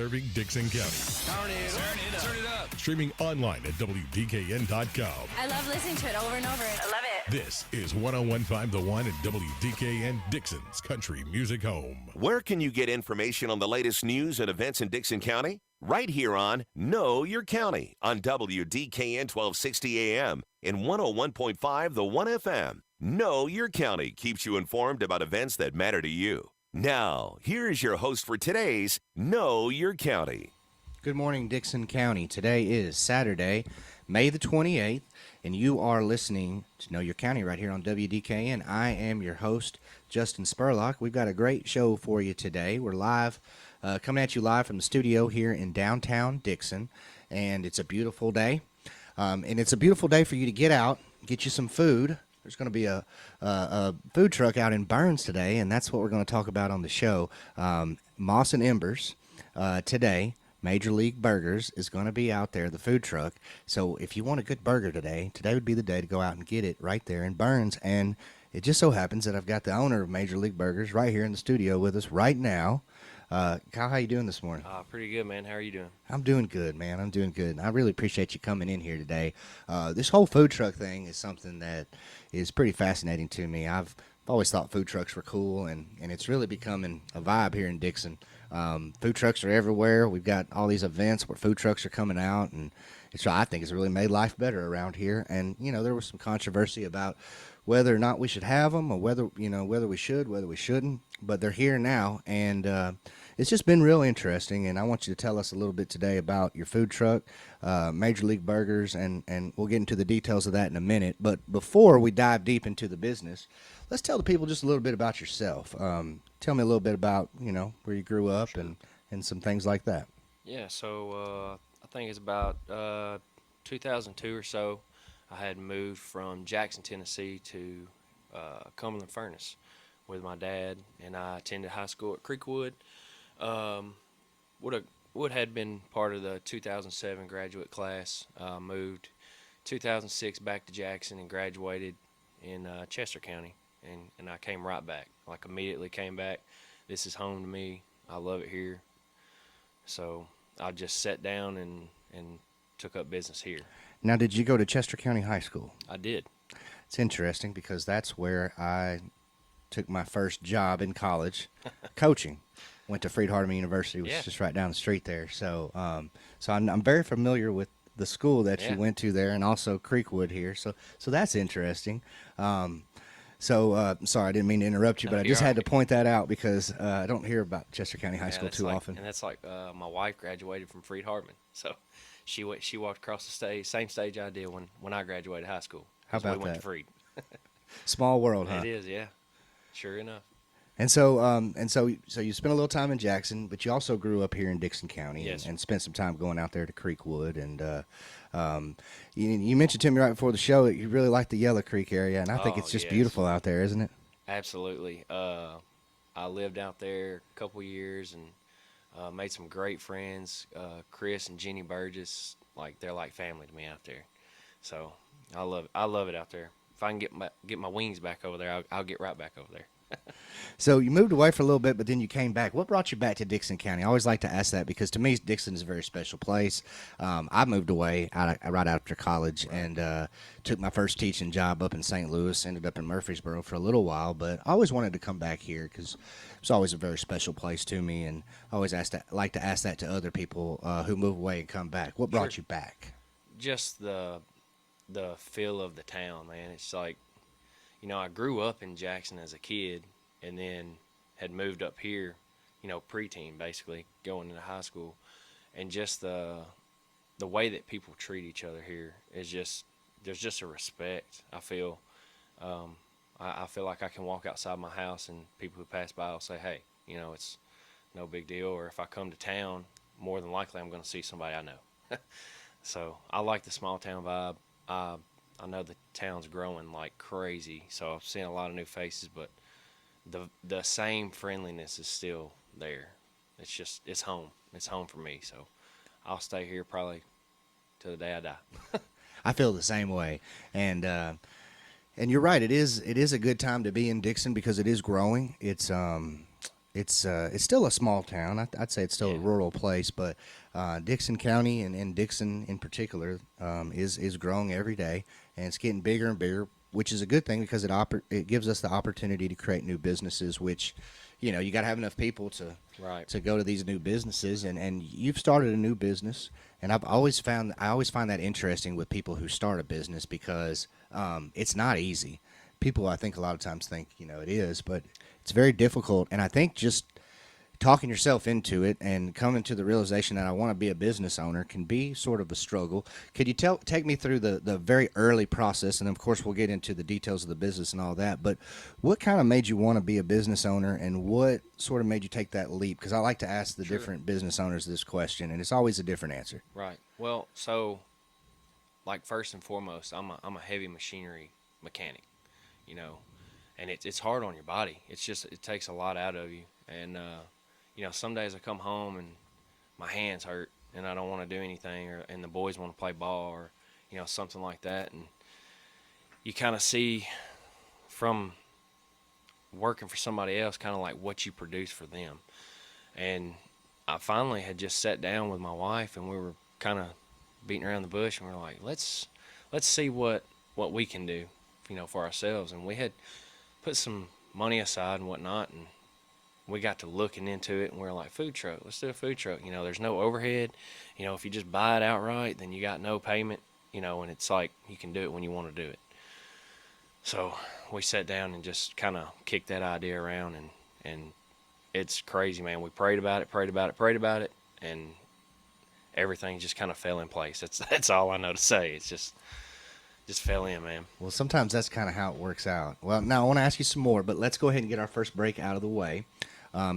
Serving Dixon County. Turn it up. Streaming online at WDKN.com. I love listening to it over and over. I love it. This is 101.5 The One at WDKN, Dixon's country music home. Where can you get information on the latest news and events in Dixon County? Right here on Know Your County on WDKN 1260 AM and 101.5 The One FM. Know Your County keeps you informed about events that matter to you. Now, here is your host for today's Know Your County. Good morning, Dixon County. Today is Saturday, May the 28th, and you are listening to Know Your County right here on WDKN. I am your host, Justin Spurlock. We've got a great show for you today. We're live, coming at you live from the studio here in downtown Dixon, and it's a beautiful day. And it's a beautiful day for you to get out, get you some food. There's going to be a food truck out in Burns today, and that's what we're going to talk about on the show. Moss and Embers today. Major League Burgers is going to be out there, the food truck. So if you want a good burger today would be the day to go out and get it right there in Burns. And it just so happens that I've got the owner of Major League Burgers right here in the studio with us right now. Kyle, how you doing this morning? Pretty good, man. How are you doing? I'm doing good, man. I'm doing good. And I really appreciate you coming in here today. This whole food truck thing is something that is pretty fascinating to me. I've always thought food trucks were cool, and it's really becoming a vibe here in Dixon. Food trucks are everywhere. We've got all these events where food trucks are coming out, and I think it's really made life better around here. And, there was some controversy about whether or not we should have them or whether we should, whether we shouldn't. But they're here now, and it's just been real interesting. And I want you to tell us a little bit today about your food truck, Major League Burgers, and we'll get into the details of that in a minute. But before we dive deep into the business, let's tell the people just a little bit about yourself. Tell me a little bit about, where you grew up and some things like that. Yeah, so I think it's about 2002 or so. I had moved from Jackson, Tennessee to Cumberland Furnace with my dad, and I attended high school at Creekwood. Wood had been part of the 2007 graduate class. Moved 2006 back to Jackson and graduated in Chester County, and I came right back. Like immediately came back. This is home to me. I love it here. So I just sat down and took up business here. Now, did you go to Chester County High School? I did. It's interesting because that's where I took my first job in college, coaching. Went to Freed-Hardeman University, which is just right down the street there. So, I'm very familiar with the school that you went to there, and also Creekwood here. So that's interesting. Sorry, I didn't mean to interrupt you, but I just had to point that out because I don't hear about Chester County High School too often. And that's like my wife graduated from Freed-Hardeman, so she walked across the stage, same stage I did when I graduated high school. How about we went that? to Freed. Small world, huh? It is, yeah. Sure enough. And so you spent a little time in Jackson, but you also grew up here in Dixon County and spent some time going out there to Creekwood. And you mentioned to me right before the show that you really like the Yellow Creek area, and I think it's just beautiful out there, isn't it? Absolutely. I lived out there a couple years and made some great friends. Chris and Jenny Burgess, they're like family to me out there. So I love it out there. If I can get my wings back over there, I'll get right back over there. So you moved away for a little bit, but then you came back. What brought you back to Dixon County? I always like to ask that because to me, Dixon is a very special place. I moved away right after college and took my first teaching job up in St. Louis, ended up in Murfreesboro for a little while, but I always wanted to come back here because it's always a very special place to me, and I always like to ask that to other people who move away and come back. What brought you back? Just the feel of the town, man. It's like, I grew up in Jackson as a kid and then had moved up here, preteen basically, going into high school. And just the way that people treat each other here is there's just a respect, I feel. I feel like I can walk outside my house and people who pass by will say, hey, it's no big deal. Or if I come to town, more than likely I'm going to see somebody I know. So I like the small town vibe. I know the town's growing like crazy, so I've seen a lot of new faces, but the same friendliness is still there. It's home. It's home for me, so I'll stay here probably till the day I die. I feel the same way, and you're right. It is a good time to be in Dixon because it is growing. It's it's still a small town. I'd say it's still a Yeah. rural place, but Dixon County and Dixon in particular is growing every day, and it's getting bigger and bigger, which is a good thing because it gives us the opportunity to create new businesses. Which, you got to have enough people Right. to go to these new businesses, and you've started a new business, and I always find that interesting with people who start a business because it's not easy. People, I think, a lot of times think it is, but it's very difficult. And I think just talking yourself into it and coming to the realization that I want to be a business owner can be sort of a struggle. Could you take me through the very early process, and of course we'll get into the details of the business and all that, but what kind of made you want to be a business owner, and what sort of made you take that leap? Because I like to ask the different business owners this question, and it's always a different answer. Right. Well, so like first and foremost, I'm a heavy machinery mechanic, and it's hard on your body. It's just it takes a lot out of you, and some days I come home and my hands hurt and I don't want to do anything, and the boys want to play ball or something like that, and you kind of see from working for somebody else kind of like what you produce for them. And I finally had just sat down with my wife and we were kind of beating around the bush, and we were like, let's see what we can do for ourselves. And we had put some money aside and whatnot, and we got to looking into it, and we were like, food truck, let's do a food truck. There's no overhead. If you just buy it outright, then you got no payment, and it's like you can do it when you want to do it. So we sat down and just kind of kicked that idea around, and it's crazy, man. We prayed about it, and everything just kind of fell in place. That's all I know to say. It's just fell in, man. Well, sometimes that's kind of how it works out. Well, now I want to ask you some more, but let's go ahead and get our first break out of the way.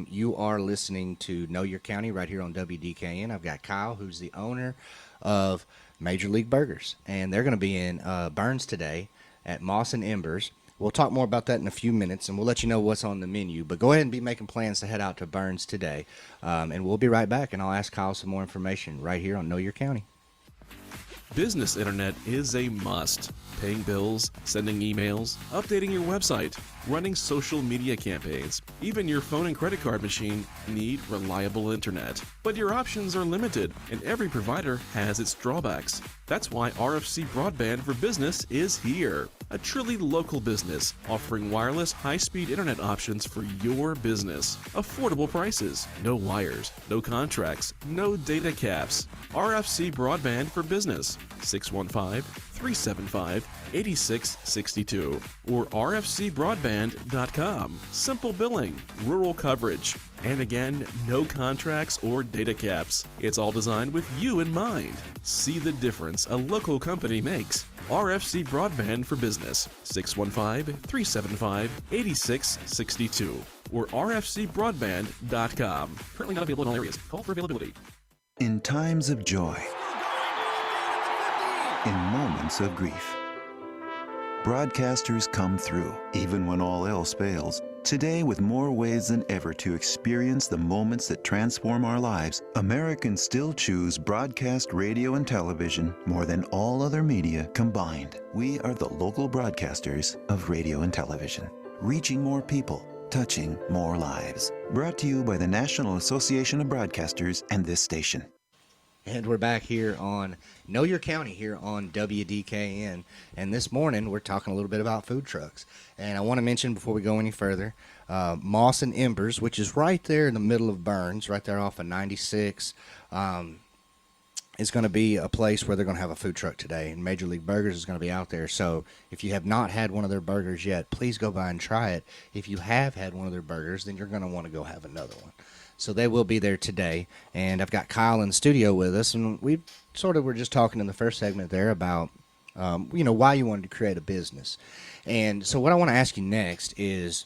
You are listening to Know Your County right here on WDKN. I've got Kyle, who's the owner of Major League Burgers, and they're going to be in Burns today at Moss and Embers. We'll talk more about that in a few minutes, and we'll let you know what's on the menu. But go ahead and be making plans to head out to Burns today, and we'll be right back, and I'll ask Kyle some more information right here on Know Your County. Business internet is a must. Paying bills, sending emails, updating your website, running social media campaigns, even your phone and credit card machine need reliable internet. But your options are limited, and every provider has its drawbacks. That's why RFC Broadband for Business is here. A truly local business offering wireless high-speed internet options for your business. Affordable prices, no wires, no contracts, no data caps. RFC Broadband for Business, 615-375-8662 or rfcbroadband.com. Simple billing, rural coverage, and again, no contracts or data caps. It's all designed with you in mind. See the difference a local company makes. RFC Broadband for Business, 615-375-8662 or rfcbroadband.com. Currently not available in all areas. Call for availability. In times of joy, in moments of grief, broadcasters come through, even when all else fails. Today, with more ways than ever to experience the moments that transform our lives, Americans still choose broadcast radio and television more than all other media combined. We are the local broadcasters of radio and television, reaching more people, touching more lives. Brought to you by the National Association of Broadcasters and this station. And we're back here on Know Your County here on WDKN. And this morning we're talking a little bit about food trucks. And I want to mention before we go any further, Moss and Embers, which is right there in the middle of Burns, right there off of 96, is going to be a place where they're going to have a food truck today. And Major League Burgers is going to be out there. So if you have not had one of their burgers yet, please go by and try it. If you have had one of their burgers, then you're going to want to go have another one. So they will be there today, and I've got Kyle in the studio with us, and we sort of were just talking in the first segment there about, why you wanted to create a business. And so what I want to ask you next is,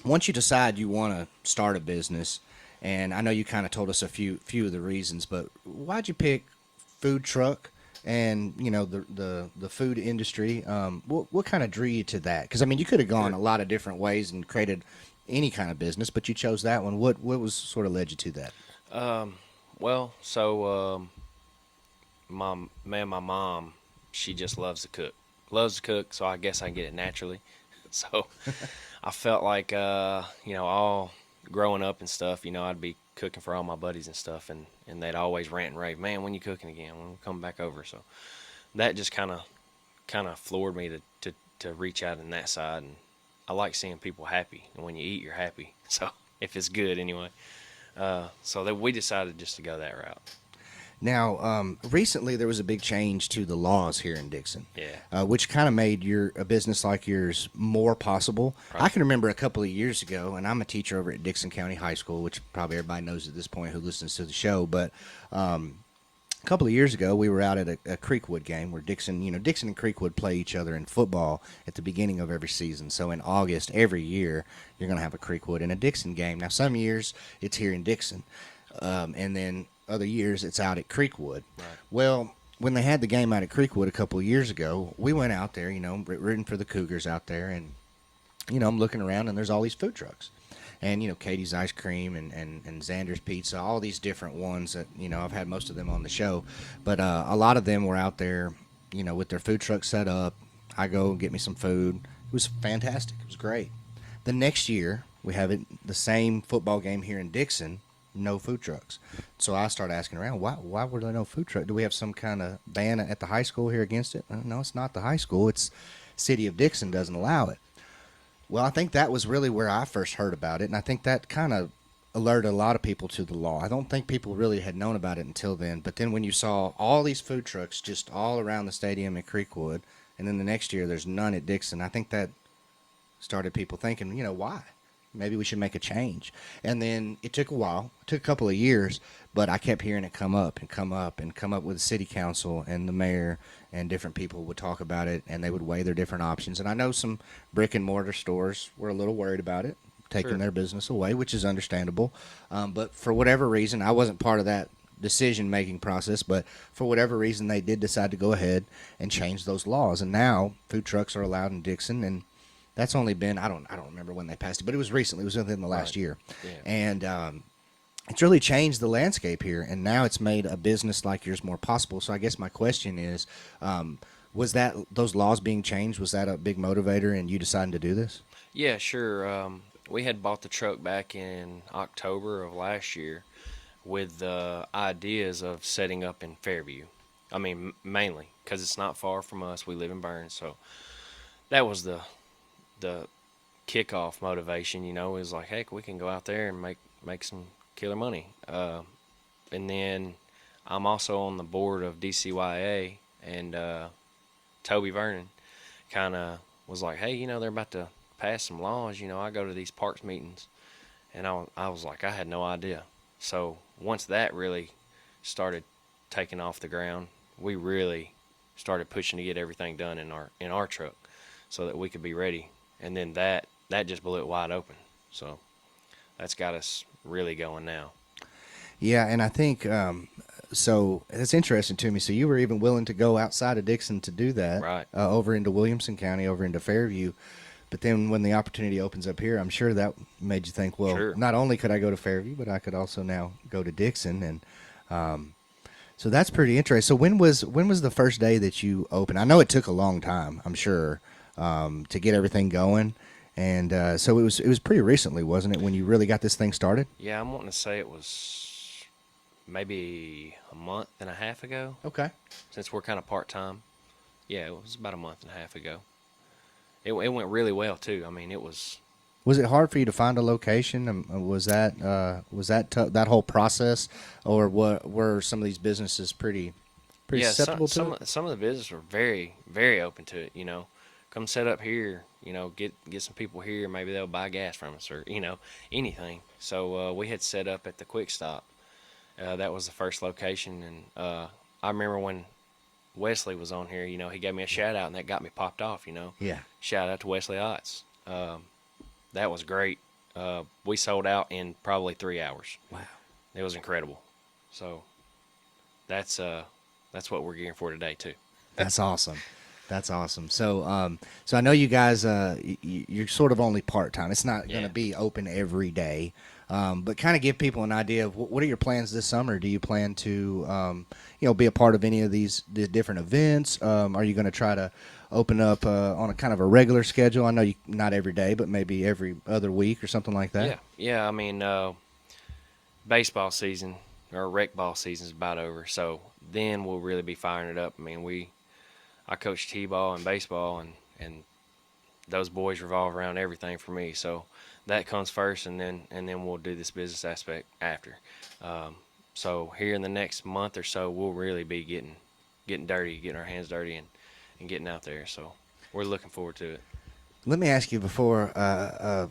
once you decide you want to start a business, and I know you kind of told us a few of the reasons, but why'd you pick food truck and, the food industry? What kind of drew you to that? Because, I mean, you could have gone a lot of different ways and created any kind of business, but you chose that one. What was sort of led you to that? My mom, she just loves to cook, so I guess I get it naturally. So I felt like, all growing up and stuff, I'd be cooking for all my buddies and stuff, and they'd always rant and rave, man, when you cooking again? When we come back over? So that just kind of floored me to reach out in that side, and I like seeing people happy, and when you eat, you're happy. So if it's good anyway. So that we decided just to go that route. Now, recently there was a big change to the laws here in Dixon, Yeah. which kind of made a business like yours more possible. Right. I can remember a couple of years ago, and I'm a teacher over at Dixon County High School, which probably everybody knows at this point who listens to the show. But a couple of years ago, we were out at a Creekwood game where Dixon and Creekwood play each other in football at the beginning of every season. So in August every year, you're going to have a Creekwood and a Dixon game. Now, some years it's here in Dixon, and then other years it's out at Creekwood. Right. Well, when they had the game out at Creekwood a couple of years ago, we went out there, rooting for the Cougars out there, and I'm looking around and there's all these food trucks, and Katie's Ice Cream and Xander's Pizza, all these different ones that I've had most of them on the show, but a lot of them were out there, with their food trucks set up. I go and get me some food. It was fantastic. It was great. The next year we have the same football game here in Dixon. No food trucks. So I started asking around, why were there no food truck? Do we have some kind of ban at the high school here against it? No, it's not the high school. It's City of Dixon doesn't allow it. Well, I think that was really where I first heard about it, and I think that kind of alerted a lot of people to the law. I don't think people really had known about it until then, but then when you saw all these food trucks just all around the stadium at Creekwood, and then the next year there's none at Dixon, I think that started people thinking, why? Maybe we should make a change. And then it took a while. It took a couple of years, but I kept hearing it come up with the city council and the mayor, and different people would talk about it, and they would weigh their different options. And I know some brick and mortar stores were a little worried about it, taking their business away, which is understandable. But for whatever reason, I wasn't part of that decision-making process, but for whatever reason, they did decide to go ahead and change those laws. And now food trucks are allowed in Dixon, and that's only been, I don't remember when they passed it, but it was recently. It was within the last year. Yeah. And it's really changed the landscape here, and now it's made a business like yours more possible. So I guess my question is, was that those laws being changed, was that a big motivator in you deciding to do this? Yeah, sure. We had bought the truck back in October of last year with the ideas of setting up in Fairview. I mean, mainly because it's not far from us. We live in Burns, so that was the kickoff motivation. It was like, heck, we can go out there and make some killer money. And then I'm also on the board of DCYA, and Toby Vernon kind of was like, hey, they're about to pass some laws. I go to these parks meetings, and I was like, I had no idea. So once that really started taking off the ground, we really started pushing to get everything done in our truck so that we could be ready. And then that just blew it wide open. So that's got us really going now. Yeah, and I think so it's interesting to me. So you were even willing to go outside of Dixon to do that, right? Over into Williamson County, over into Fairview. But then when the opportunity opens up here, I'm sure that made you think, well, sure. Not only could I go to Fairview, but I could also now go to Dixon. And so that's pretty interesting. So when was the first day that you opened? I know it took a long time, I'm sure, to get everything going. And so it was pretty recently, wasn't it, when you really got this thing started? Yeah, I'm wanting to say it was maybe a month and a half ago. Okay. Since we're kind of part-time. Yeah, it was about a month and a half ago. It went really well, too. I mean, it was... Was it hard for you to find a location? Was that that whole process, or were some of these businesses pretty susceptible to it? Some of the businesses were very, very open to it, Come set up here, get some people here, maybe they'll buy gas from us or, anything. So we had set up at the Quick Stop. That was the first location, and I remember when Wesley was on here, he gave me a shout out, and that got me popped off, Yeah. Shout out to Wesley Otts. That was great. We sold out in probably 3 hours. Wow. It was incredible. So that's what we're gearing for today too. That's awesome. That's awesome. So I know you guys, you're sort of only part-time. It's not going to be open every day. But kind of give people an idea of what are your plans this summer? Do you plan to, be a part of any of these different events? Are you going to try to open up on a kind of a regular schedule? I know not every day, but maybe every other week or something like that. Yeah. I mean, baseball season or rec ball season is about over, so then we'll really be firing it up. I mean, I coach t-ball and baseball, and those boys revolve around everything for me. So that comes first, and then we'll do this business aspect after. So here in the next month or so, we'll really be getting dirty, getting our hands dirty, and getting out there. So we're looking forward to it. Let me ask you before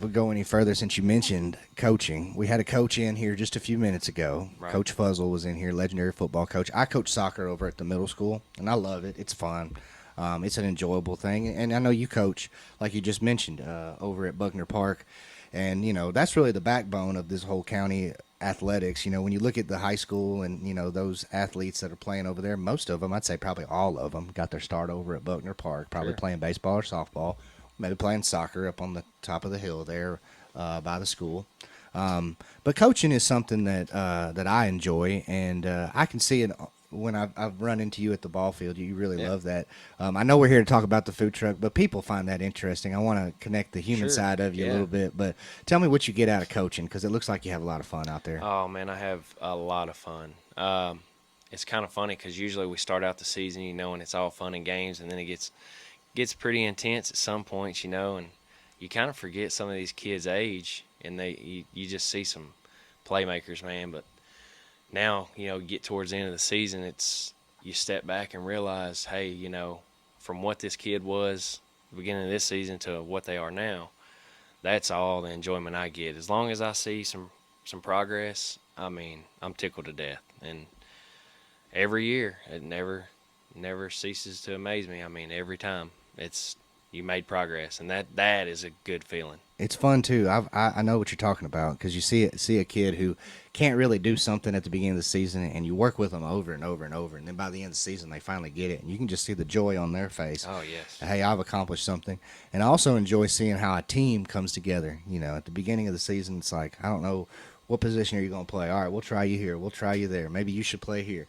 we go any further, since you mentioned coaching. We had a coach in here just a few minutes ago. Right. Coach Fuzzle was in here, legendary football coach. I coach soccer over at the middle school, and I love it. It's fun. It's an enjoyable thing. And I know you coach, like you just mentioned, over at Buckner Park. And, that's really the backbone of this whole county athletics. When you look at the high school and, those athletes that are playing over there, most of them, I'd say probably all of them, got their start over at Buckner Park, probably playing baseball or softball, maybe playing soccer up on the top of the hill there by the school. But coaching is something that I enjoy, and I can see it when I've run into you at the ball field. You really love that. I know we're here to talk about the food truck, but people find that interesting. I want to connect the human side of you a little bit, but tell me what you get out of coaching, because it looks like you have a lot of fun out there. Oh, man, I have a lot of fun. It's kind of funny because usually we start out the season, and it's all fun and games, and then it gets pretty intense at some points, and you kind of forget some of these kids' age, and you just see some playmakers, man. But now, get towards the end of the season, you step back and realize, hey, from what this kid was at the beginning of this season to what they are now, that's all the enjoyment I get. As long as I see some progress, I mean, I'm tickled to death. And every year, it never ceases to amaze me. I mean, every time you made progress, and that is a good feeling. It's fun too. I know what you're talking about, because you see a kid who can't really do something at the beginning of the season, and you work with them over and over and over, and then by the end of the season they finally get it, and you can just see the joy on their face. Oh yes. Hey, I've accomplished something. And I also enjoy seeing how a team comes together. At the beginning of the season, it's like, I don't know, what position are you going to play? All right, we'll try you here. We'll try you there. Maybe you should play here.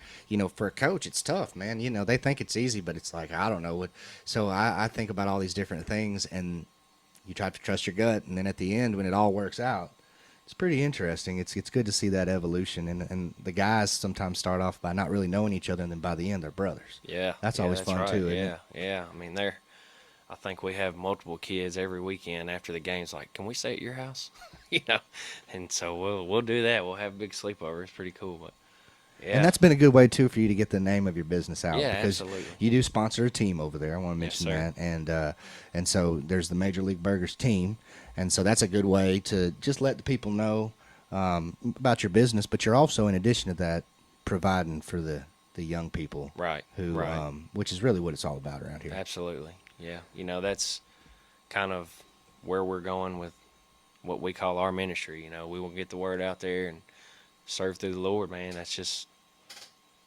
For a coach, it's tough, man. They think it's easy, but it's like, I don't know what. So I think about all these different things, and you try to trust your gut. And then at the end, when it all works out, it's pretty interesting. It's good to see that evolution. And the guys sometimes start off by not really knowing each other, and then by the end, they're brothers. Yeah. That's always fun, right. too, isn't it? Yeah. I mean, I think we have multiple kids every weekend after the games like, can we stay at your house? And so we'll do that. We'll have a big sleepover. It's pretty cool. But yeah. And that's been a good way too for you to get the name of your business out. Yeah, because absolutely. You do sponsor a team over there. I want to mention Yes, that. And so there's the Major League Burgers team, and so that's a good way to just let the people know about your business. But you're also, in addition to that, providing for the young people, Right. Which is really what it's all about around here. Absolutely. Yeah. That's kind of where we're going with what we call our ministry. We will get the word out there and serve through the Lord, man. That's just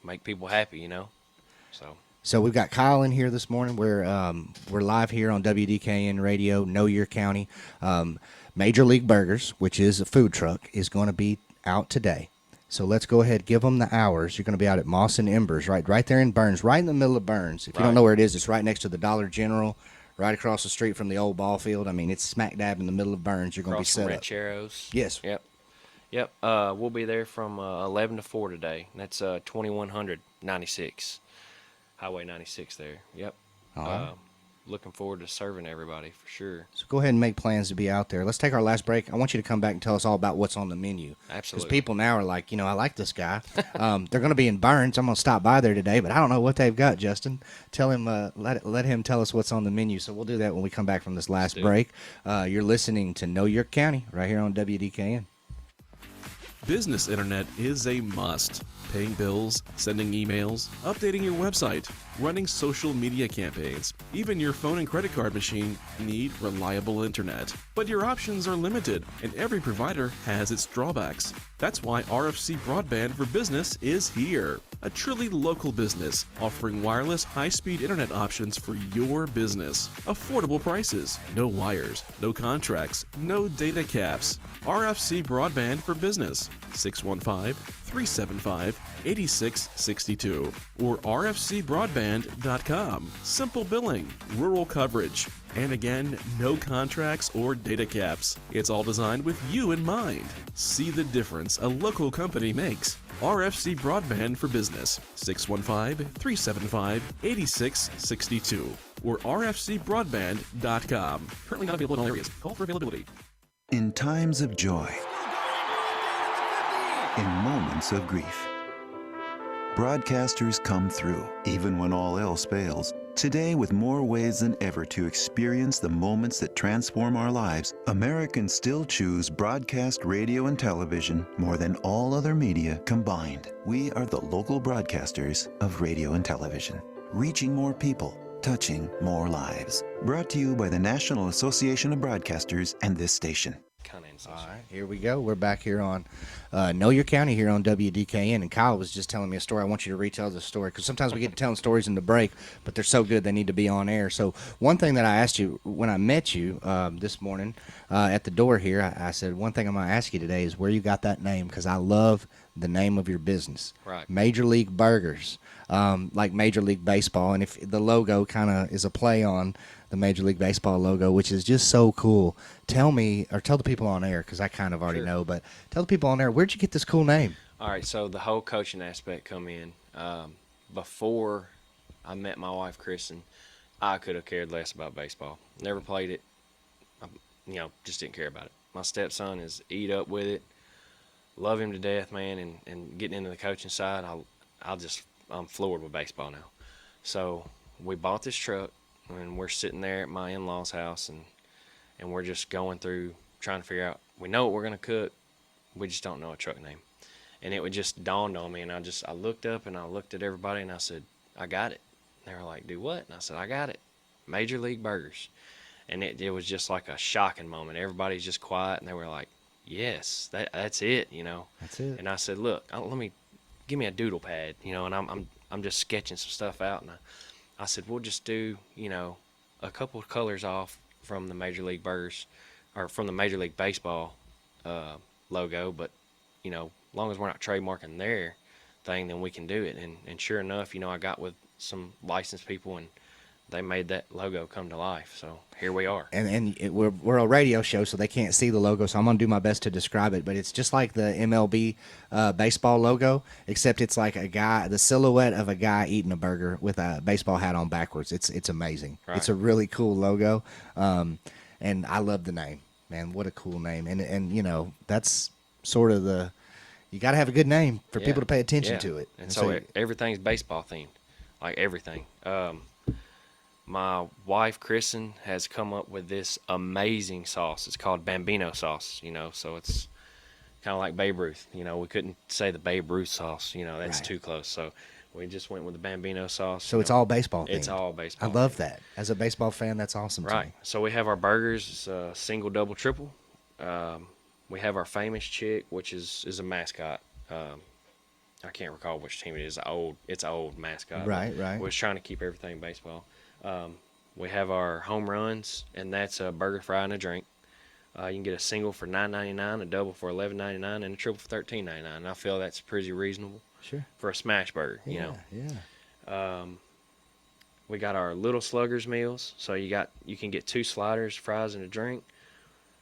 make people happy, So we've got Kyle in here this morning. We're live here on WDKN Radio, Know Your County. Major League Burgers, which is a food truck, is going to be out today. So let's go ahead, give them the hours. You're going to be out at Moss and Embers, right there in Burns, right in the middle of Burns. If you don't know where it is, it's right next to the Dollar General, right across the street from the old ball field. I mean, it's smack dab in the middle of Burns. You're going to be set up. Rancheros. Yes. Yep. We'll be there from 11 to 4 today. That's 2196 Highway 96 there. Yep. Looking forward to serving everybody for sure. So go ahead and make plans to be out there. Let's take our last break. I want you to come back and tell us all about what's on the menu. Absolutely. Because people now are like, I like this guy. They're going to be in Burns. I'm going to stop by there today, but I don't know what they've got, Justin. Tell him, let him tell us what's on the menu. So we'll do that when we come back from this last break. You're listening to Know Your County right here on WDKN. Business internet is a must. Paying bills, sending emails, updating your website. running social media campaigns. Even your phone and credit card machine need reliable internet. But your options are limited, and every provider has its drawbacks. That's why RFC Broadband for Business is here. A truly local business offering wireless high-speed internet options for your business. Affordable prices, no wires, no contracts, no data caps. RFC Broadband for Business, 615-375-8662 or rfcbroadband.com. Simple billing, rural coverage, and again, no contracts or data caps. It's all designed with you in mind. See the difference a local company makes. RFC Broadband for Business, 615-375-8662 or rfcbroadband.com. Currently not available in all areas. Call for availability. In times of joy, in moments of grief, broadcasters come through, even when all else fails. Today, with more ways than ever to experience the moments that transform our lives, Americans still choose broadcast radio and television more than all other media combined. We are the local broadcasters of radio and television, reaching more people, touching more lives. Brought to you by the National Association of Broadcasters and this station. All right, here we go. We're back here on Know Your County here on WDKN. And Kyle was just telling me a story. I want you to retell the story because sometimes we get to telling stories in the break, but they're so good they need to be on air. So one thing that I asked you when I met you this morning at the door here, I said, one thing I'm going to ask you today is where you got that name, because I love the name of your business. Right. Major League Burgers, like Major League Baseball. And if the logo kind of is a play on the Major League Baseball logo, which is just so cool. Tell me, or tell the people on air, because I kind of already know, but tell the people on air, where'd you get this cool name? All right, so the whole coaching aspect come in. Before I met my wife, Kristen, I could have cared less about baseball. Never played it. Just didn't care about it. My stepson is eat up with it. Love him to death, man, and getting into the coaching side, I'm floored with baseball now. So we bought this truck, and we're sitting there at my in-laws' house, and we're just going through trying to figure out, we know what we're going to cook, we just don't know a truck name. And it just dawned on me, and I looked up and I looked at everybody and I said, I got it. And they were like, do what? And I said, I got it. Major League Burgers. And it was just like a shocking moment. Everybody's just quiet, and they were like, yes, that's it, That's it. And I said, look, give me a doodle pad, and I'm just sketching some stuff out, and I said, we'll just do, a couple of colors off from the Major League Burgers, or from the Major League Baseball logo, but, as long as we're not trademarking their thing, then we can do it. And sure enough, I got with some licensed people, and they made that logo come to life. So here we are. We're a radio show, so they can't see the logo, so I'm going to do my best to describe it. But it's just like the MLB baseball logo, except it's like the silhouette of a guy eating a burger with a baseball hat on backwards. It's amazing. Right. It's a really cool logo, and I love the name. Man, what a cool name. And that's sort of you got to have a good name for people to pay attention to it. And so everything's baseball themed, like everything. My wife, Kristen, has come up with this amazing sauce. It's called Bambino sauce, so it's kind of like Babe Ruth. We couldn't say the Babe Ruth sauce, that's too close. So we just went with the Bambino sauce. So it's all baseball themed. It's all baseball. I love that. As a baseball fan, that's awesome to me. So we have our burgers, it's single, double, triple. We have our famous chick, which is a mascot. I can't recall which team it is. It's an old mascot. Right. We're trying to keep everything baseball. We have our home runs, and that's a burger, fry, and a drink. You can get a single for $9.99, a double for $11.99, and a triple for $13.99. And I feel that's pretty reasonable. Sure. For a smash burger, Yeah. We got our little sluggers meals. So you can get 2 sliders, fries, and a drink.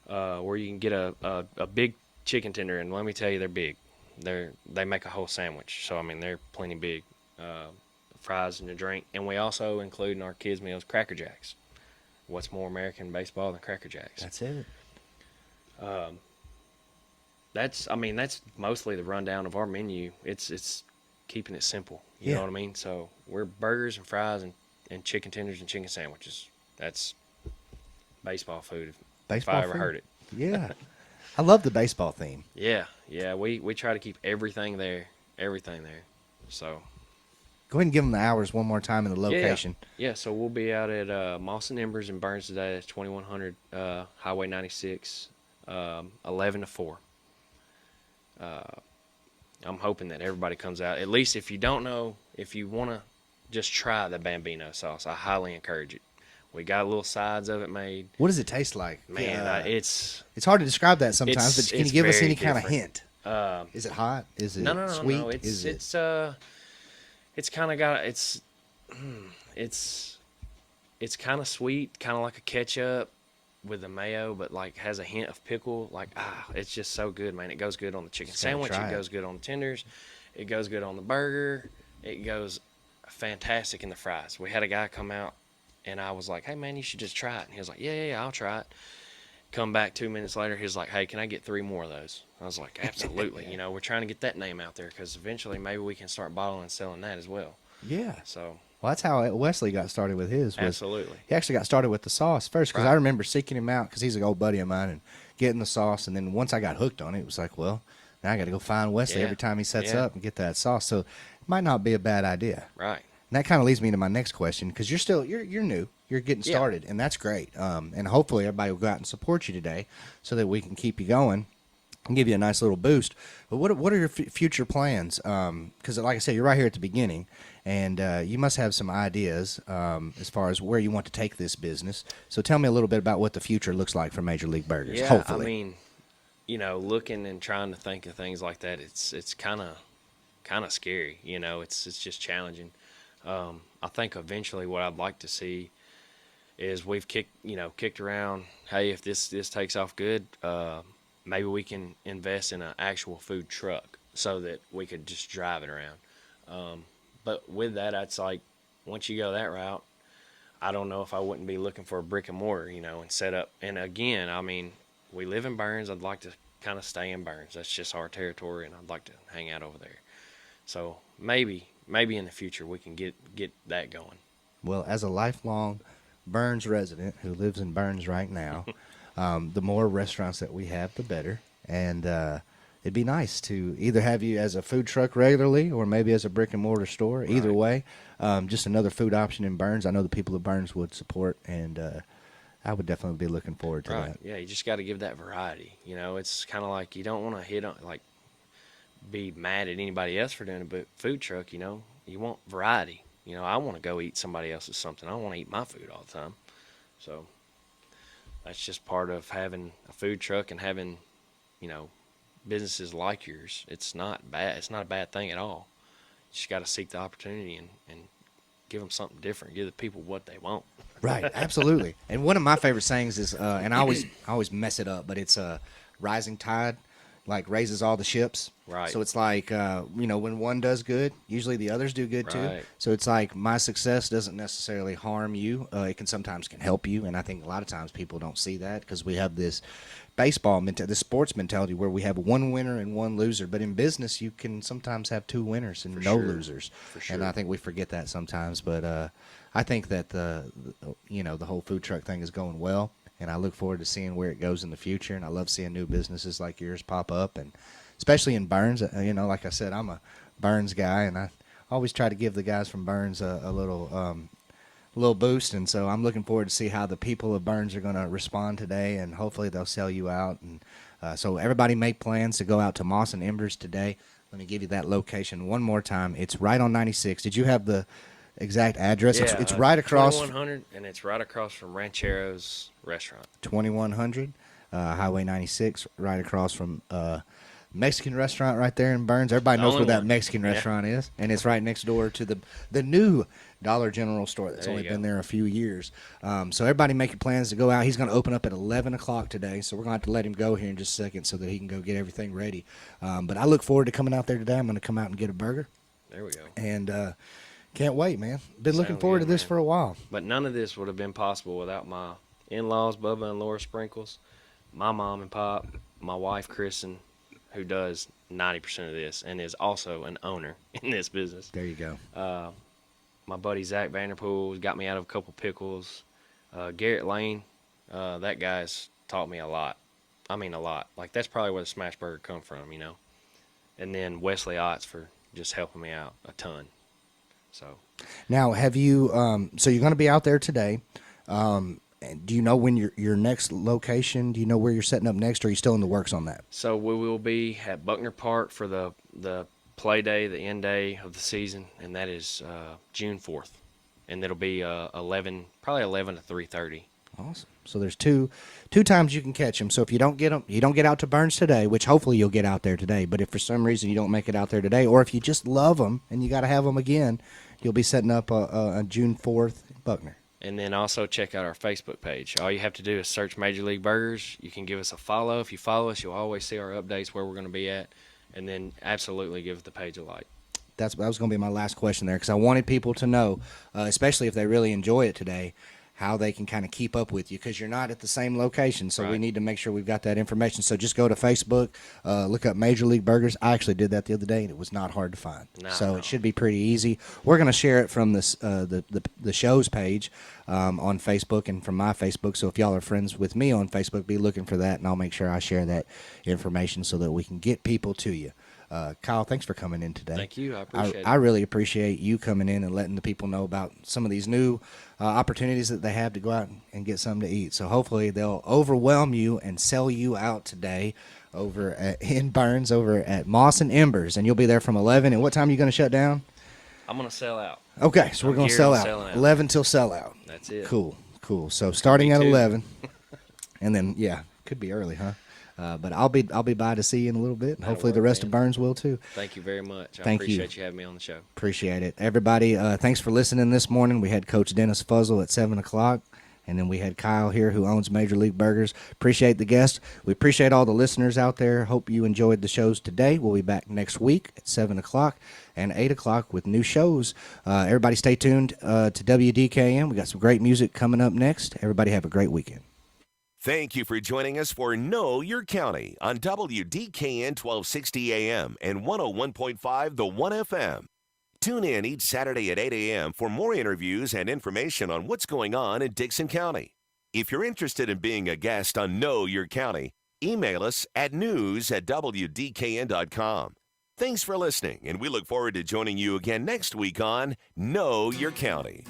Or you can get a big chicken tender, and let me tell you, they're big. They make a whole sandwich, so they're plenty big. Fries and a drink, and we also include in our kids' meals Cracker Jacks. What's more American baseball than Cracker Jacks? That's it. That's mostly the rundown of our menu. It's keeping it simple. You know what I mean? So we're burgers and fries and chicken tenders and chicken sandwiches. That's baseball food. If I ever heard it. Yeah. I love the baseball theme. Yeah. We try to keep everything there. So Go ahead and give them the hours one more time and the location. Yeah, so we'll be out at Moss and Embers in Burns today. That's 2100 Highway 96, 11 to 4. I'm hoping that everybody comes out. At least if you don't know, if you want to just try the Bambino sauce, I highly encourage it. We got little sides of it made. What does it taste like? Man, it's hard to describe that sometimes, but can you give us any kind of hint? Is it hot? Is it sweet? No. It's kind of got it's kind of sweet, kind of like a ketchup with the mayo, but like has a hint of pickle. Like it's just so good, man. It goes good on the chicken sandwich. It goes good on the tenders. It goes good on the burger. It goes fantastic in the fries. We had a guy come out, and I was like, "Hey, man, you should just try it." And he was like, "Yeah, I'll try it." Come back 2 minutes later, he was like, "Hey, can I get 3 more of those?" I was like, "Absolutely." We're trying to get that name out there because eventually maybe we can start bottling and selling that as well. Yeah. So. Well, that's how Wesley got started with his. Absolutely. He actually got started with the sauce first because I remember seeking him out because he's an old buddy of mine and getting the sauce. And then once I got hooked on it, it was like, well, now I got to go find Wesley every time he sets up and get that sauce. So it might not be a bad idea. Right. And that kind of leads me to my next question because you're new. You're getting started, and that's great. And hopefully everybody will go out and support you today so that we can keep you going and give you a nice little boost. But what are your future plans? Because like I said, you're right here at the beginning, and you must have some ideas as far as where you want to take this business. So tell me a little bit about what the future looks like for Major League Burgers, hopefully. I mean, looking and trying to think of things like that, it's kind of scary. It's just challenging. I think eventually what I'd like to see is we've kicked around, hey, if this takes off good, maybe we can invest in an actual food truck so that we could just drive it around. But with that, it's like once you go that route, I don't know if I wouldn't be looking for a brick and mortar, and set up. And again, I mean, we live in Burns. I'd like to kind of stay in Burns. That's just our territory, and I'd like to hang out over there. So maybe in the future we can get that going. Well, as a lifelong Burns resident who lives in Burns right now, the more restaurants that we have, the better. And it'd be nice to either have you as a food truck regularly or maybe as a brick and mortar store. Right. Either way, just another food option in Burns. I know the people of Burns would support, and I would definitely be looking forward to that. Yeah, you just got to give that variety. It's kind of like you don't want to hit on be mad at anybody else for doing it, but food truck, you want variety. I want to go eat somebody else's something. I don't want to eat my food all the time. So that's just part of having a food truck and having, businesses like yours. It's not bad. It's not a bad thing at all. You just got to seek the opportunity and give them something different. Give the people what they want. Right, absolutely. And one of my favorite sayings is, and I always mess it up, but it's rising tide, raises all the ships. Right. So it's like, when one does good, usually the others do good too. So it's like my success doesn't necessarily harm you. It can sometimes help you. And I think a lot of times people don't see that because we have this baseball mentality, this sports mentality where we have one winner and one loser. But in business, you can sometimes have 2 winners and no losers. For sure. And I think we forget that sometimes. But I think that the whole food truck thing is going well. And I look forward to seeing where it goes in the future. And I love seeing new businesses like yours pop up, and especially in Burns. Like I said, I'm a Burns guy, and I always try to give the guys from Burns a little boost. And so I'm looking forward to see how the people of Burns are going to respond today, and hopefully they'll sell you out. And so everybody make plans to go out to Moss and Embers today. Let me give you that location one more time. It's right on 96. Did you have the exact address? Yeah, it's right across 2100, and it's right across from Ranchero's restaurant. 2100 Highway 96, right across from Mexican restaurant right there in Burns. Everybody knows where that Mexican restaurant is, and it's right next door to the new Dollar General store that's only been there a few years. So everybody make your plans to go out. He's going to open up at 11 o'clock today, so we're going to have to let him go here in just a second so that he can go get everything ready. But I look forward to coming out there today. I'm going to come out and get a burger. There we go. And can't wait, man. Been looking forward to this for a while. But none of this would have been possible without my in-laws, Bubba and Laura Sprinkles, my mom and pop, my wife, Kristen, who does 90% of this and is also an owner in this business. There you go. My buddy Zach Vanderpool got me out of a couple pickles. Garrett Lane, that guy's taught me a lot. I mean, a lot. That's probably where the smash burger come from, And then Wesley Otts for just helping me out a ton. So Now, have you? So you're going to be out there today. And do you know when your next location? Do you know where you're setting up next? Or are you still in the works on that? So we will be at Buckner Park for the play day, the end day of the season, and that is June 4th, and it'll be 11 to 3:30. Awesome. So there's two times you can catch them. So if you don't get them, you don't get out to Burns today, which hopefully you'll get out there today. But if for some reason you don't make it out there today, or if you just love them and you got to have them again, you'll be setting up on June 4th in Buckner. And then also check out our Facebook page. All you have to do is search Major League Burgers. You can give us a follow. If you follow us, you'll always see our updates where we're going to be at. And then absolutely give the page a like. That was going to be my last question there, because I wanted people to know, especially if they really enjoy it today, how they can kind of keep up with you, because you're not at the same location. So Right. we need to make sure we've got that information. So just go to Facebook, look up Major League Burgers. I actually did that the other day, and it was not hard to find. So it should be pretty easy. We're going to share it from this the show's page on Facebook and from my Facebook. So if y'all are friends with me on Facebook, be looking for that, and I'll make sure I share that information so that we can get people to you. Kyle, thanks for coming in today. Thank you. I appreciate it. I really appreciate you coming in and letting the people know about some of these new opportunities that they have to go out and get something to eat. So hopefully they'll overwhelm you and sell you out today over in Burns over at Moss and Embers. And you'll be there from 11. And what time are you going to shut down? I'm going to sell out. Okay, so we're going to sell out. Selling out. 11 till sell out. That's it. Cool. So starting at too. 11. And then, yeah, could be early, huh? But I'll be by to see you in a little bit, and hopefully the rest of Burns will too. Thank you very much. I Thank you. appreciate you having me on the show. Appreciate it. Everybody, thanks for listening this morning. We had Coach Dennis Fuzzle at 7 o'clock, and then we had Kyle here who owns Major League Burgers. Appreciate the guests. We appreciate all the listeners out there. Hope you enjoyed the shows today. We'll be back next week at 7 o'clock and 8 o'clock with new shows. Everybody stay tuned to WDKN. We got some great music coming up next. Everybody have a great weekend. Thank you for joining us for Know Your County on WDKN 1260 AM and 101.5 The 1 FM. Tune in each Saturday at 8 a.m. for more interviews and information on what's going on in Dickson County. If you're interested in being a guest on Know Your County, email us at news@wdkn.com. Thanks for listening, and we look forward to joining you again next week on Know Your County.